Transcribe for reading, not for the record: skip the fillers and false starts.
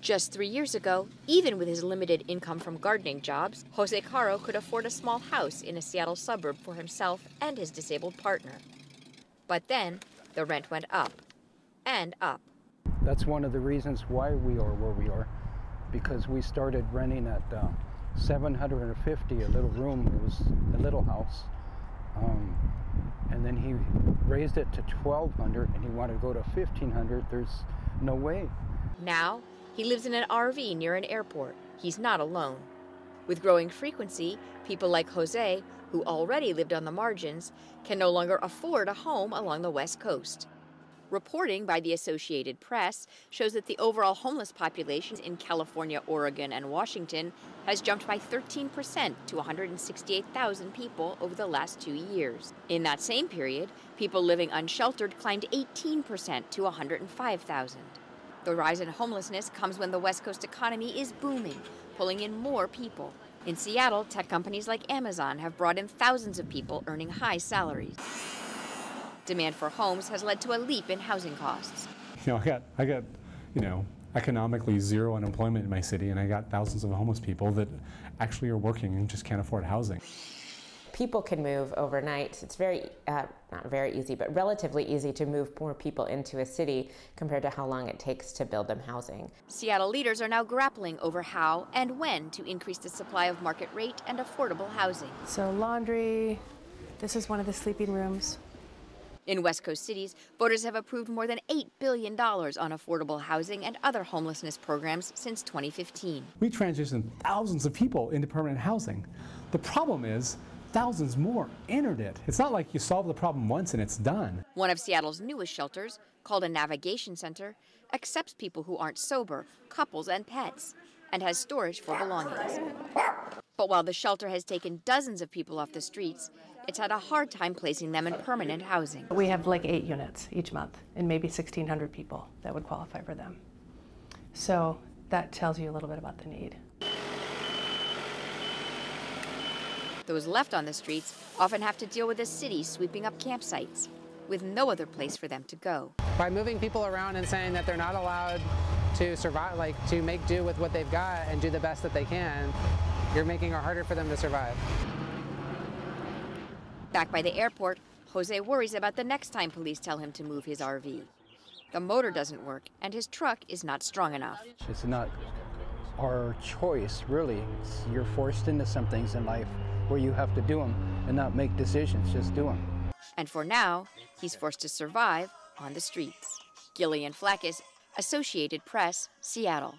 Just 3 years ago, even with his limited income from gardening jobs, Jose Caro could afford a small house in a Seattle suburb for himself and his disabled partner. But then, the rent went up and up. That's one of the reasons why we are where we are, because we started renting at $750 a little room. It was a little house. And then he raised it to $1,200 and he wanted to go to $1,500. There's no way. Now, he lives in an RV near an airport. He's not alone. With growing frequency, people like Jose, who already lived on the margins, can no longer afford a home along the West Coast. Reporting by the Associated Press shows that the overall homeless population in California, Oregon, and Washington has jumped by 13% to 168,000 people over the last 2 years. In that same period, people living unsheltered climbed 18% to 105,000. The rise in homelessness comes when the West Coast economy is booming, pulling in more people. In Seattle, tech companies like Amazon have brought in thousands of people earning high salaries. Demand for homes has led to a leap in housing costs. I got economically zero unemployment in my city, and I got thousands of homeless people that actually are working and just can't afford housing. People can move overnight. It's not very easy, but relatively easy to move more people into a city compared to how long it takes to build them housing. Seattle leaders are now grappling over how and when to increase the supply of market rate and affordable housing. So laundry, this is one of the sleeping rooms. In West Coast cities, voters have approved more than $8 billion on affordable housing and other homelessness programs since 2015. We transitioned thousands of people into permanent housing. The problem is, thousands more entered it. It's not like you solve the problem once and it's done. One of Seattle's newest shelters, called a Navigation Center, accepts people who aren't sober, couples and pets, and has storage for belongings. But while the shelter has taken dozens of people off the streets, it's had a hard time placing them in permanent housing. We have like 8 units each month and maybe 1,600 people that would qualify for them. So that tells you a little bit about the need. Those left on the streets often have to deal with the city sweeping up campsites, with no other place for them to go. By moving people around and saying that they're not allowed to survive, to make do with what they've got and do the best that they can, you're making it harder for them to survive. Back by the airport, Jose worries about the next time police tell him to move his RV. The motor doesn't work, and his truck is not strong enough. It's not our choice, really. You're forced into some things in life where you have to do them and not make decisions, just do them. And for now, he's forced to survive on the streets. Gillian Flackis, Associated Press, Seattle.